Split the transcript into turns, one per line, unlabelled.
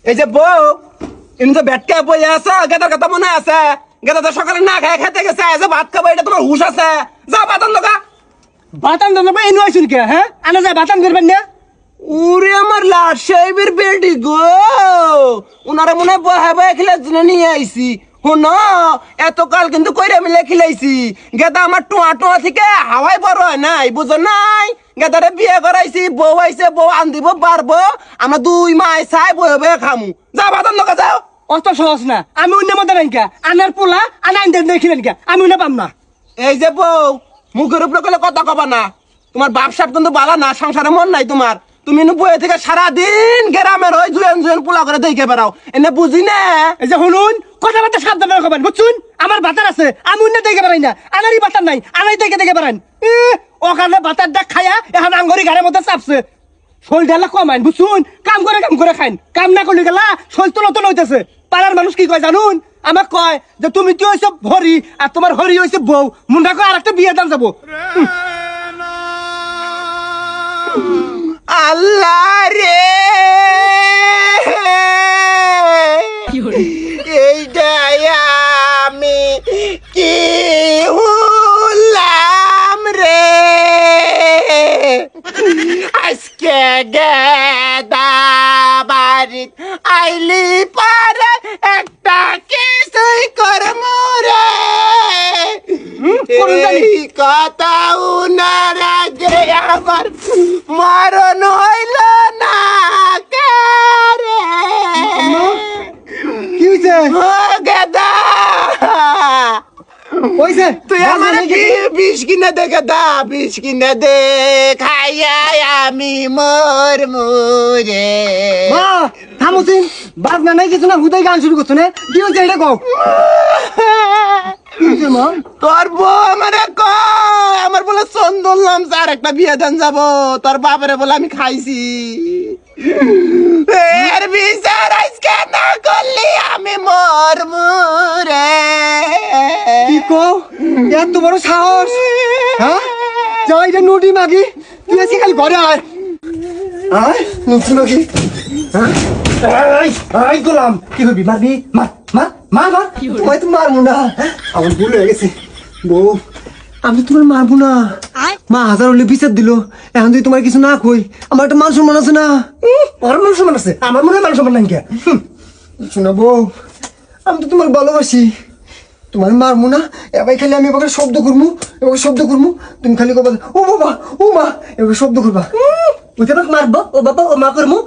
এই যে বউ ইনি তো ব্যাটকে বই আছে গেদার কথা মনে আছে গেদা তো সকালে না খায় খেতে গেছে যে ভাত খাবো এটা তোমার হুশ আছে যা বাতান লগা
বাতান দাও না এনু আইছুন কে হ্যাঁ আনা যায় বাতান করবেন না
ওরে আমার লাট সাহেবের বেটি গো উনারা মনে হয় বহাই বহাই খেলার জন্য নিয়ে আইছি শোনো এতকাল কিন্তু কইরা মিলে খিলাইছি গেদা আমার টোয়া টোয়া থেকে হাওয়াই বড় হয় নাই বুঝো নাই গেদারে বিয়ে করাইছি বউ আইছে বউ আন দিব পারবো আমরা 2 মাস চাই বয়ে বয়ে খামু যা বাতান লগা যাও
অত সহজ না আমি অন্য মধ্যে নাই কে আনার পোলা আনা আনতে দেখিলেন কে আমি না পাম না
এই যে বউ মুখের উপরে কইলে কথা কবা না তোমার বাপ সাপ কিন্তু বালা না সংসারে মন নাই তোমার তুমি বয়ে থেকে সারাদিন গ্রামের ওই জুয়েন জুয়েন পোলা করে দেখে বেড়াও এনে বুঝি না
এই যে শুনুন কথাবার্তা সাবধানে রাখবেন বুঝছুন আমার বাতার আছে আমি অন্য দেখে বেড়াই না আনারই বাতার নাই আনাই দেখে বেড়ান ওখানে বাতার ডাক খায়া এখন আঙ্গরি ঘরের মধ্যে চাপছে শোল ডালা কমাইন বুঝছুন কাম করে খাইন কাম না করলে গেলা শোল তো হইতেছে পাড়ার মানুষ কি কয় জানুন আমাক কয় যে তুমি কি হইছো হরি আর তোমার হরি হইছে বউ মুন্ডা কয় আরেকটা বিয়ে দাম যাবো
আল্লাহ রে এইটাই আমি কি হলাম রে আজকে গেদা বাড়িত আইলি পারে একটা কিছুই করমু রে এই কথা উনার আগে আমার মরণ হইল না রে
কি হইছে
গেদা
হইছে
তুই আমার কি বিষ কিনে দে গেদা বিষ কিনে দে খাইয়া আমি মর মুরে
মা থামুছিন বাজ না নাই কিছু না হুদাই গান শুরু করছো না কি হইছে এটা কও মা
তোর বউ আমারে কয় আমার বলে চন্দন নাম স্যার একটা বিয়ে দেন যাবো তোর বাবারে বলে আমি খাইছি এর বিচার আজকে না করলি আমি মর মুরে
কি কও এত বড় সাহস হ্যাঁ যাও এটা নুটি মাগি তুই আজকে খালি ঘরে আয় আয় নুটি মাগি হ্যাঁ আই গোলাম কি হবি মারবি মার মার মার মার তোমায় তো মারবো না আমার ভুল হয়ে গেছে বউ আমি তোমার মারবো না মা হাজার হলে বিচার দিল এখন যদি তোমার কিছু না কই আমার একটা মান সম্মান আছে না ওর মান সম্মান আছে আমার মনে হয় মান সম্মান নাই কে শোনা বউ আমি তো তোমার ভালোবাসি তোমার মারবো না এবার খালি আমি এবার শব্দ করবো তুমি খালি কবা ও বাবা ও মা এবার শব্দ করবা ওই মারবো ও বাবা ও মা করবো